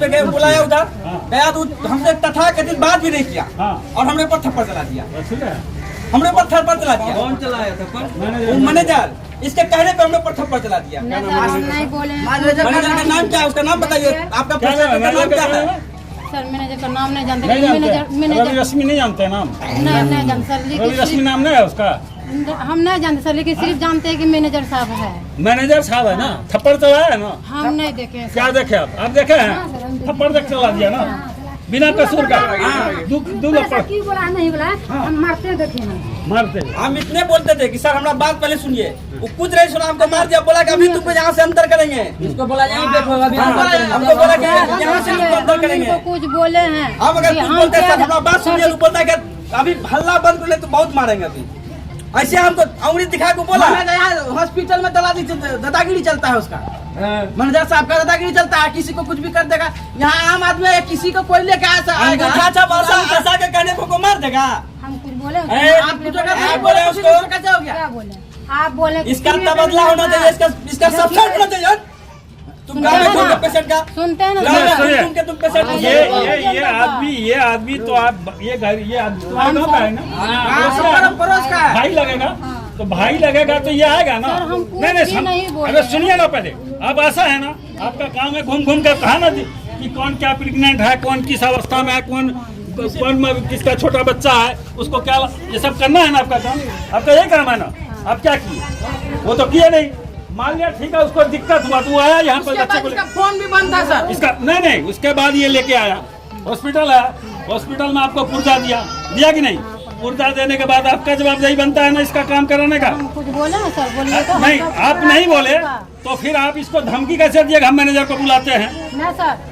पे गए, बुलाया उधर गया तो हमसे तथाकथित बात भी नहीं किया और हमने पर थप्पड़ चला दिया। हमने पर थप्पड़ चला दिया। कौन चलाया थप्पड़? मैनेजर। इसके कहने पे हमने पर थप्पड़ चला दिया। मैनेजर का नाम क्या है? उसका नाम बताइए। आपका प्रेसिडेंट का नाम क्या है? सर मैनेजर का नाम नहीं जानते। मैनेजर रश्मि नहीं जानते नाम? नहीं जानते सर। रवि रश्मि नाम नहीं है उसका? हम नहीं जानते सर, लेकिन सिर्फ जानते हैं कि मैनेजर साहब है। मैनेजर साहब है ना? थप्पड़ चलाया है ना? हम नहीं देखे। क्या देखे आप देखे हैं? थप्पड़ देख चला दिया ना बिना कसूर का। दो लपड़ बोला नहीं बोला, हम मारते देखे मारते। हम इतने बोलते थे कि सर हमारा बात पहले सुनिए। वो कुछ नहीं सुना, हमको मार दिया। बोला कि अभी तुमको यहाँ से अंदर करेंगे। इसको बोला यहीं पे हमको बोला कि यहाँ से अंदर करेंगे। कुछ बोले हैं हम अगर कुछ बोलते हैं सर हमारा बात सुनिए। वो बोलता है कि अभी हल्ला बंद कर ले तो बहुत मारेंगे। अभी ऐसे हमको उंगली दिखा को बोला। हॉस्पिटल में दादागिरी चलता है उसका। मैनेजर साहब का दादागिरी चलता है, किसी को कुछ भी कर देगा। यहाँ आम आदमी है, किसी को कोई लेके आएगा ऐसा के कहने को मार देगा। हम कुछ बोले? आप बोले उसको कैसे हो गया? क्या बोले? आप बोले इसका तबादला होना चाहिए। इसका सब्सिडी होना चाहिए। तुम पेशेंट का सुनते हैं ना? तुम पेशेंट ये आदमी तो आप ये आदमी तो गाँव का है ना? पड़ोस का है। भाई लगेगा तो भाई लगेगा तो ये आएगा ना? नहीं अरे सुनिए ना पहले। अब ऐसा है ना, आपका काम है घूम घूम कर कहा ना कि कौन क्या प्रेग्नेंट है, कौन किस अवस्था में है, कौन किसका छोटा बच्चा है, उसको क्या ये सब करना है ना आपका काम। आपका यही काम है ना? आप क्या किए? वो तो किए नहीं। मान लिया ठीक है, उसको दिक्कत हुआ तो आया यहाँ पर बच्चे को। फोन भी बंद था सर इसका। नहीं उसके बाद ये लेके आया हॉस्पिटल आया। हॉस्पिटल में आपको पुर्जा दिया कि नहीं? पुर्जा देने के बाद आपका जवाबदेही बनता है ना इसका काम कराने का। कुछ बोले ना सर? बोलिए तो। नहीं आप नहीं बोले तो फिर आप इसको धमकी कैसे दिए? हम मैनेजर को बुलाते हैं।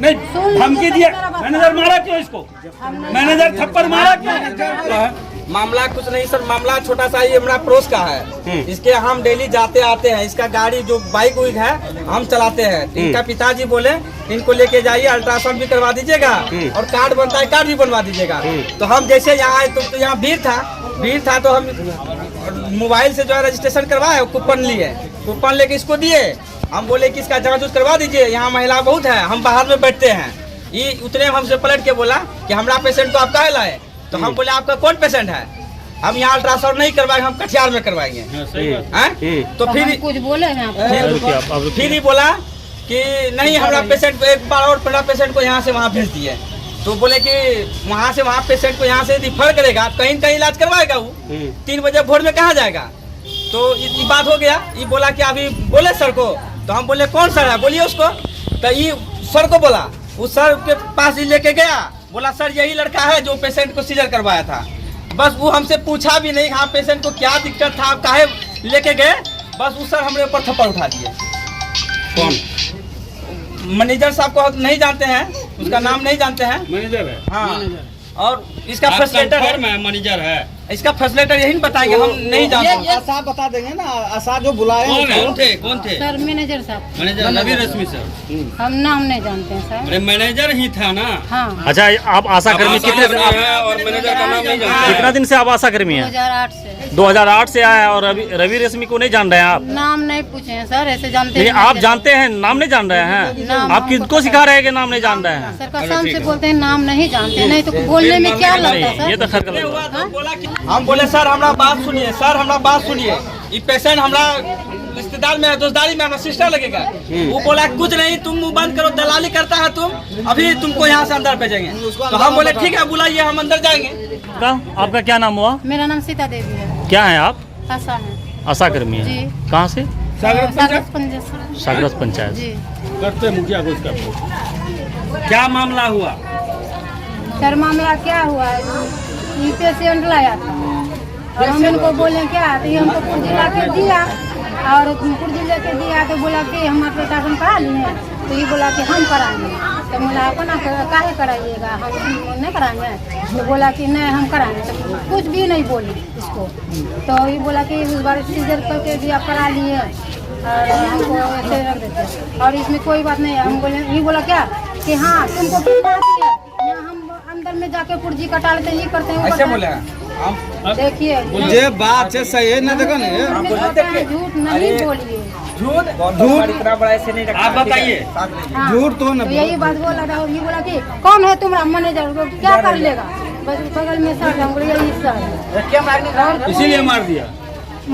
नहीं धमकी दिए। मैनेजर मारा क्यों इसको? मैनेजर थप्पड़ मारा क्यों? मामला कुछ नहीं सर, मामला छोटा सा ही हमारा पड़ोस का है। इसके हम डेली जाते आते हैं। इसका गाड़ी जो बाइक उइक है हम चलाते हैं। इनका पिताजी बोले इनको लेके जाइए, अल्ट्रासाउंड भी करवा दीजिएगा और कार्ड बनता है कार्ड भी बनवा दीजिएगा। तो हम जैसे यहाँ आए तो यहाँ भीड़ था तो हम मोबाइल से जो है रजिस्ट्रेशन करवाए, कूपन लिए, कूपन लेके इसको दिए। हम बोले कि इसका जाँच उच करवा दीजिए, यहाँ महिला बहुत है, हम बाहर में बैठते हैं। ये उतने हमसे पलट के बोला कि हमारा पेशेंट को आप काहे लाए? तो हम बोले आपका कौन पेशेंट है? हम यहाँ अल्ट्रासाउंड नहीं करवाएंगे, हम कटिहार में करवाएंगे। तो फिर कुछ बोले हैं? फिर ही बोला कि नहीं हमारा पेशेंट एक बार और पहला पेशेंट को यहाँ से वहाँ भेज दिए। तो बोले कि वहाँ से वहाँ पेशेंट को यहाँ से रिफर करेगा, कहीं कहीं इलाज करवाएगा। वो 3 बजे भोर में कहाँ जाएगा? तो ये बात हो गया। ये बोला कि अभी बोले सर को। तो हम बोले कौन सर है बोलिए उसको। तो ये सर को बोला, उस सर के पास ही लेके गया। बोला सर यही लड़का है जो पेशेंट को सीजर करवाया था। बस वो हमसे पूछा भी नहीं हाँ पेशेंट को क्या दिक्कत था, आप काहे लेके गए। बस उस सर हमरे ऊपर थप्पड़ उठा दिए। कौन? मैनेजर साहब को नहीं जानते हैं, उसका नाम नहीं जानते हैं। मैनेजर है हाँ। और इसका फैसिलिटेटर है, मैनेजर है। इसका फैसिलिटेटर यही बताएंगे, हम नहीं जानते। आशा बता देंगे ना, आशा जो बुलाए कौन थे? सर मैनेजर साहब। मैनेजर रवि रश्मि सर। हम नाम नहीं जानते हैं सर। अरे मैनेजर ही था ना। हाँ। अच्छा आप आशा कर्मी कितने और मैनेजर का नाम नहीं जानते? कितना दिन से आप आशा कर्मी हैं? 2008 से। 2008 से आए हैं और रवि रश्मि को नहीं जान रहे हैं आप? नाम नहीं पूछे हैं सर, ऐसे जानते नहीं आप जानते हैं, नाम नहीं जान रहे हैं? आप किसको सिखा रहे हैं कि नाम नहीं जान रहे हैं? सर कसम से बोलते हैं नाम नहीं जानते, नहीं तो बोलने में क्या लगता है सर? ये तो खैर गलत। हम बोले सर हमारा बात सुनिए, सर हमारा बात सुनिए। ये पेशेंट हमारा रिश्तेदार में दोस्तदारी में हमारा सिस्टर लगेगा। वो बोला कुछ नहीं, तुम मुंह बंद करो, दलाली करता है तुम, अभी तुमको यहाँ से अंदर भेजेंगे। तो हम बोले ठीक है बुलाइए, हम अंदर जाएंगे। आपका क्या नाम हुआ? मेरा नाम सीता देवी है। क्या है आप? आशा है। आशा कर्मी है। कहाँ से? सागरस पंचायत जी। करते मुखिया को इसका। क्या मामला हुआ सर? मामला क्या हुआ है, ये पेशेंट लाया था और हम इनको बोले क्या, तो ये हमको पुर्जी ला के दिया और पुर्जी लेके दिया तो बोला कि हम अल्ट्रासाउंड करा लिए। तो ये बोला कि हम कराएंगे। तो बोला अपना काहे कराइएगा, हम नहीं कराएंगे। तो बोला कि नहीं हम कराएंगे। तो कुछ भी नहीं बोली इसको। तो ये बोला कि इस बार सीजर करके भी आप करा लिए और हमको ऐसे रख देते और इसमें कोई बात नहीं है। हम बोले, ये बोला क्या कि हाँ तुमको यहाँ हम अंदर में जाके पुर्जी कटा लेते, ये करते हैं, ऐसे बोले देखिए जे बात है सही है ना, देखो ना झूठ नहीं बोलिए। झूठ इतना बड़ा ऐसे नहीं रखा। आप बताइए। हाँ, झूठ तो न तो यही बात बोला था और ये बोला कि कौन है तुम्हारा मैनेजर, वो क्या कर लेगा, बस बगल में सर है, हम बोले यही सर है। क्या मारने का और इसीलिए मार दिया।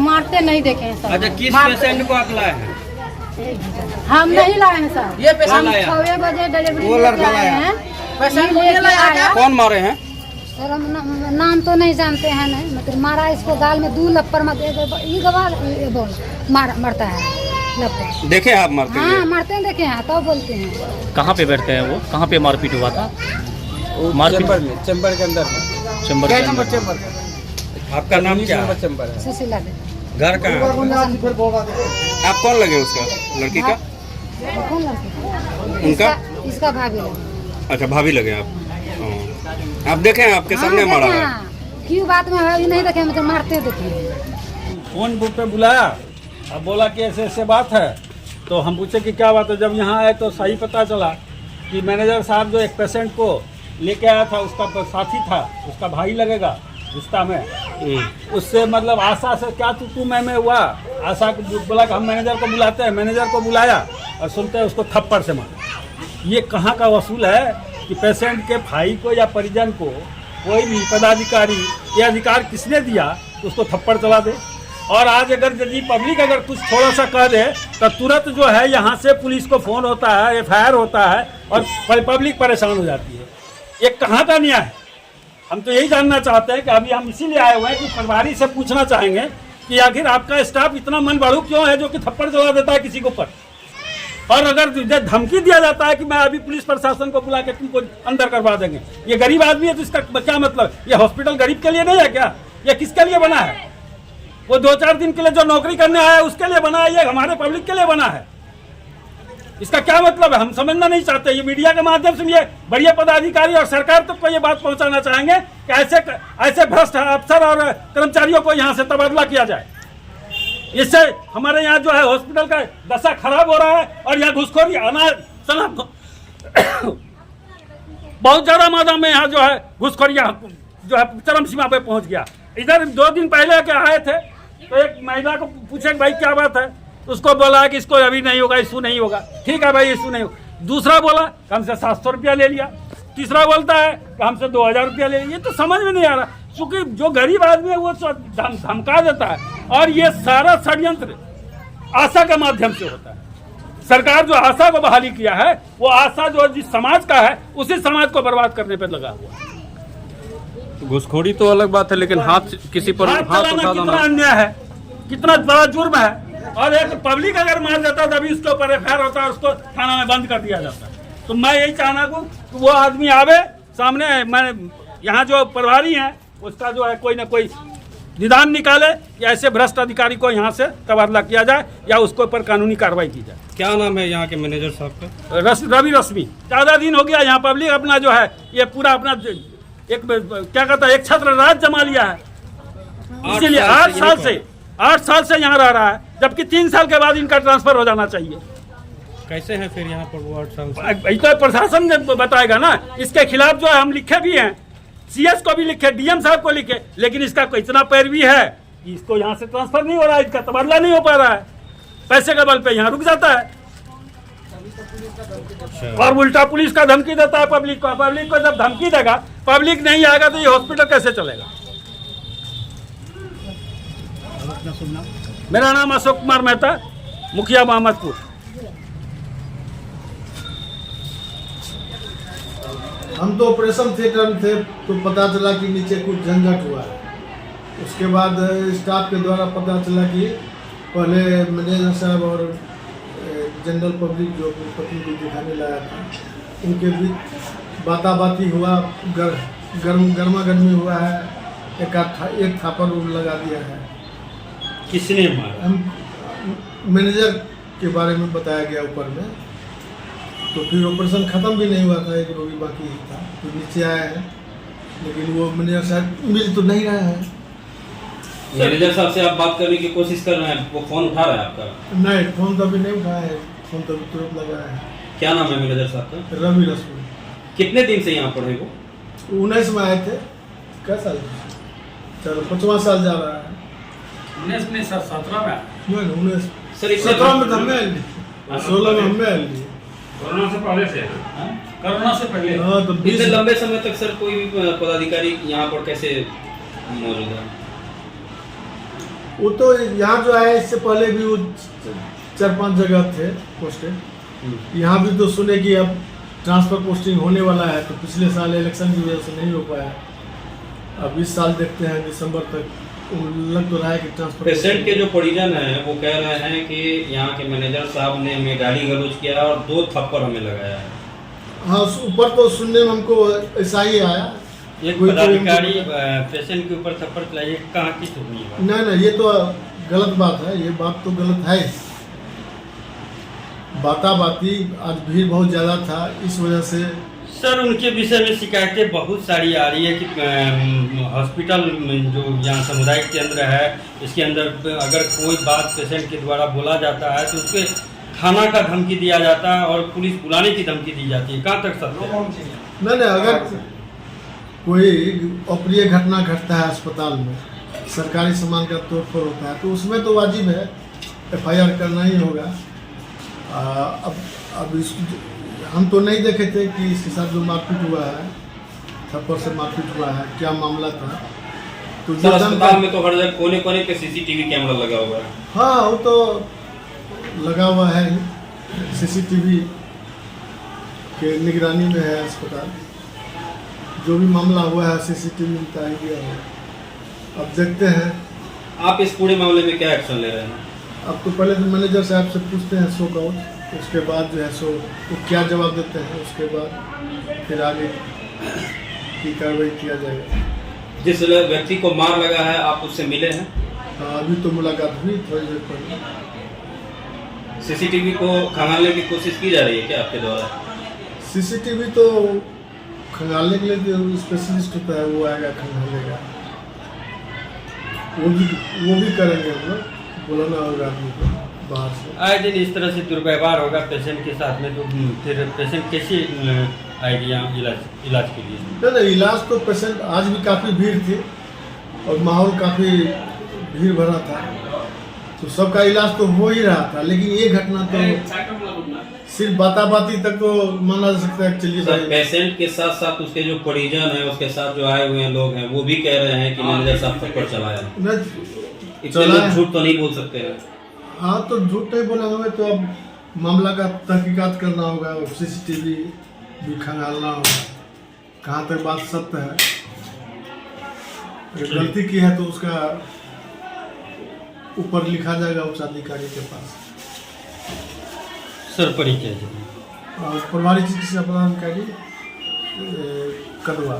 मारते नहीं देखे हैं सर। अच्छा, किस मारते- पेशेंट को आप लाए हैं? हम नहीं लाए हैं सर, ये पेशेंट हम लाया? 6 बजे डिलीवरी वो लेके लड़का आए लाया। हैं। पेशेंट ये लेके आया। कौन मारे हैं? सर हम नाम तो नहीं जानते हैं, नहीं मतलब मारा इसको गाल में 2 लप्पर मत ये गवाल ये बोल मरता है लप्पर। देखे आप मारते हाँ मारते हैं, देखे हैं तो बोलते हैं। कहाँ पे बैठते हैं वो? कहाँ पे मारपीट हुआ था? चैम्बर में, चैम्बर के अंदर में। चैम्बर क्या के नंबर अंदर। चेंबर आपका नाम क्या है? चैम्बर है। सुशीला दे घर कहाँ है? आप कौन लगे उसका? लड़की का? कौन लड़की? उनका? इसका भाभी लगा। अच्छा, भाभी लगे आप। आप देखे हैं, आपके सामने हाँ, मारा देखे है। हैं। क्यों बात में है नहीं देखे, मतलब मारते देखे। फोन बुक पे बुलाया, अब बोला कि ऐसे ऐसे बात है, तो हम पूछे कि क्या बात है। जब यहाँ आए तो सही पता चला कि मैनेजर साहब जो एक पेशेंट को लेके आया था, उसका साथी था, उसका भाई लगेगा रिश्ता में। उससे मतलब आशा से क्या तू मैं हुआ। आशा को बोला कि हम मैनेजर को बुलाते हैं, मैनेजर को बुलाया और सुनते हैं उसको थप्पड़ से मारा। ये कहाँ का वसूल है कि पेशेंट के भाई को या परिजन को कोई भी पदाधिकारी ये अधिकार किसने दिया तो उसको थप्पड़ चला दे। और आज अगर यदि पब्लिक अगर कुछ थोड़ा सा कह दे तो तुरंत जो है यहाँ से पुलिस को फ़ोन होता है, FIR होता है और पब्लिक परेशान हो जाती है। ये कहाँ का न्याय है? हम तो यही जानना चाहते हैं कि अभी हम इसीलिए आए हुए हैं कि प्रभारी से पूछना चाहेंगे कि आखिर आपका स्टाफ इतना मन बढ़ू क्यों है जो कि थप्पड़ चला देता है किसी के ऊपर। और अगर धमकी दिया जाता है कि मैं अभी पुलिस प्रशासन को बुला के तुमको अंदर करवा देंगे, ये गरीब आदमी है तो इसका क्या मतलब? ये हॉस्पिटल गरीब के लिए नहीं है क्या? ये किसके लिए बना है? वो 2-4 दिन के लिए जो नौकरी करने आया है उसके लिए बना है, ये हमारे पब्लिक के लिए बना है। इसका क्या मतलब है? हम समझना नहीं चाहते। ये मीडिया के माध्यम से ये बढ़िया पदाधिकारी और सरकार तक को ये बात पहुंचाना चाहेंगे कि ऐसे भ्रष्ट अफसर और कर्मचारियों को यहाँ से तबादला किया जाए। इससे हमारे यहाँ जो है हॉस्पिटल का दशा खराब हो रहा है और यहाँ घुसखोरी अनाज बहुत ज्यादा मात्रा में यहाँ जो है घुसखोरियाँ जो है चरम सीमा पे पहुँच गया। इधर 2 दिन पहले के आए थे तो एक महिला को पूछे भाई क्या बात है, उसको बोला कि इसको अभी नहीं होगा, इशू नहीं होगा। ठीक है भाई, इशू नहीं होगा। दूसरा बोला कि हमसे 700 रुपया ले लिया। तीसरा बोलता है कि हमसे 2000 रुपया ले लिया। ये तो समझ में नहीं आ रहा, क्योंकि जो गरीब आदमी है वो धमका देता है और ये सारा षड्यंत्र आशा के माध्यम से होता है। सरकार जो आशा को बहाली किया है वो आशा जो जिस समाज का है उसी समाज को बर्बाद करने पर लगा हुआ है। घुसखोरी तो अलग बात है, लेकिन हाथ किसी पर हाथ चलाना कितना अन्याय है, कितना बड़ा जुर्म है। और एक पब्लिक अगर मार देता है तभी उसके ऊपर FIR होता है, उसको थाना में बंद कर दिया जाता है। तो मैं यही चाहना हूँ कि वो आदमी आवे सामने, मैं यहाँ जो प्रभारी हैं उसका जो है कोई ना कोई निदान निकाले या ऐसे भ्रष्ट अधिकारी को यहाँ से तबादला किया जाए या उसके ऊपर कानूनी कार्रवाई की जाए। क्या नाम है यहाँ के मैनेजर साहब का? रवि रश्मि। 14 दिन हो गया यहाँ पब्लिक अपना जो है ये पूरा अपना एक क्या कहता है एक छत्र राज जमा लिया है। इसीलिए 8 साल से यहाँ रह रहा है, जबकि 3 साल के बाद इनका ट्रांसफर हो जाना चाहिए। कैसे है फिर यहाँ पर वो 8 साल से? तो प्रशासन ने बताएगा ना। इसके खिलाफ जो है हम लिखे भी हैं, CS को भी लिखे, DM साहब को लिखे, लेकिन इसका इतना पैरवी है कि इसको यहाँ से ट्रांसफर नहीं हो रहा है, इसका तबादला नहीं हो पा रहा है। पैसे के बल पे यहाँ रुक जाता है और उल्टा पुलिस का धमकी देता है पब्लिक को। पब्लिक को जब धमकी देगा, पब्लिक नहीं आएगा तो ये हॉस्पिटल कैसे चलेगा? मेरा नाम अशोक कुमार मेहता, मुखिया मोहम्मदपुर। हम तो ऑपरेशन थिएटर में थे तो पता चला कि नीचे कुछ झंझट हुआ है। उसके बाद स्टाफ के द्वारा पता चला कि पहले मैनेजर साहब और जनरल पब्लिक जो अपनी पत्नी को दिखाने लाया था उनके बीच बाताबाती हुआ, गर्मा गर्मी हुआ है, एक थापर लगा दिया है। किसने मारा? हम मैनेजर के बारे में बताया गया ऊपर में, तो फिर ऑपरेशन ख़त्म भी नहीं हुआ था, एक रोगी बाकी ही था। तो नीचे आया है, लेकिन वो मैनेजर साहब मिल तो नहीं रहा है। मैनेजर साहब से आप बात करने की कोशिश कर रहे हैं, वो फोन उठा रहा है आपका? नहीं, फोन तो अभी नहीं उठाया है, फोन तो अभी तुरंत लगा है। क्या नाम है मैनेजर साहब का? रवि रश्मि। कितने दिन से यहाँ पढ़े वो? 19 में आए थे। क्या साल? चलो 5वां साल जा रहा है। 19 में 17 में? नहीं, 19 सर इससे 17 में तो हमें आयल नहीं, 16 में हमें आयल नहीं। कोरोना से पहले से कोरोना से पहले हाँ तो 20 इतने लंबे समय तक सर कोई भी पदाधिकारी यहाँ पर कैसे मौजूद है? वो तो यहाँ जो है इससे पहले भी वो 4-5 जगह थे पोस्टेड। यहाँ भी तो सुने कि अब ट्रांसफर पोस्टिंग होने वाला है, तो पिछले साल इलेक्शन की वजह से नहीं हो पाया। अब इस साल देखते हैं दिसंबर तक लग तो रहा है कि ट्रांसफर। पेशेंट के जो परिजन हैं वो कह रहे हैं कि यहाँ के मैनेजर साहब ने हमें गाली गलौज किया और 2 थप्पड़ हमें लगाया है। हाँ ऊपर तो सुनने में हमको ऐसा ही आया। एक कोई पदाधिकारी पेशेंट के ऊपर थप्पड़ चलाइए, कहाँ की सुनी है? नहीं ये तो गलत बात है, ये बात तो गलत है। बाती आज भीड़ बहुत ज़्यादा था, इस वजह से। सर उनके विषय में शिकायतें बहुत सारी आ रही है कि हॉस्पिटल जो यहाँ सामुदायिक केंद्र है इसके अंदर अगर कोई बात पेशेंट के द्वारा बोला जाता है तो उसके थाना का धमकी दिया जाता है और पुलिस बुलाने की धमकी दी जाती है। कहाँ तक सत्य है? नहीं अगर कोई अप्रिय घटना घटता है अस्पताल में, सरकारी सामान का तोड़फोड़ होता है, तो उसमें तो वाजिब है FIR करना ही होगा। अब हम तो नहीं देखे थे कि इसके साथ जो मारपीट हुआ है, थप्पड़ से मारपीट हुआ है, क्या मामला था। तो सर अस्पताल में तो हर जगह कोने-कोने पे CCTV कैमरा लगा हुआ है। हाँ वो तो लगा हुआ है, CCTV के निगरानी में है अस्पताल। जो भी मामला हुआ है CCTV में बताया गया है। अब देखते हैं आप इस पूरे मामले में क्या एक्शन ले रहे हैं? अब तो पहले तो मैनेजर साहब से पूछते हैं शो का, उसके बाद जो है सो वो क्या जवाब देते हैं, उसके बाद फिर आगे की कार्रवाई किया जाएगा। जिस व्यक्ति को मार लगा है आप उससे मिले हैं? हाँ अभी तो मुलाकात हुई थोड़ी देर पहले। CCTV को खंगालने की कोशिश की जा रही है क्या आपके द्वारा? CCTV तो खंगालने के लिए जो स्पेशलिस्ट होता है वो आएगा खंगालेगा, वो भी करेंगे हम लोग, बुलाना होगा आदमी को बाहर से। आए दिन इस तरह से दुर्व्यवहार होगा पेशेंट के साथ में तो फिर पेशेंट कैसे आएगी यहाँ इलाज के लिए? नहीं इलाज तो पेशेंट आज भी काफ़ी भीड़ थी और माहौल काफ़ी भीड़ भरा था, तो सबका इलाज तो हो ही रहा था। लेकिन ये घटना तो सिर्फ बाती तक तो माना जा सकता है। चलिए सर पेशेंट के साथ साथ उसके जो परिजन है उसके साथ जो आए हुए हैं लोग हैं वो भी कह रहे हैं कि मैनेजर साहब थप्पड़ चलाया। इतने लोग झूठ तो नहीं बोल सकते हैं। हाँ तो झूठ नहीं बोलेंगे तो अब मामला का तहकीकात करना होगा, CCTV भी खंगालना होगा, कहाँ तक बात सत्य है। अगर गलती की है तो उसका ऊपर लिखा जाएगा उच्च अधिकारी के पास। सर परिचय और प्रभारी चिकित्सा पदाधिकारी कदवा।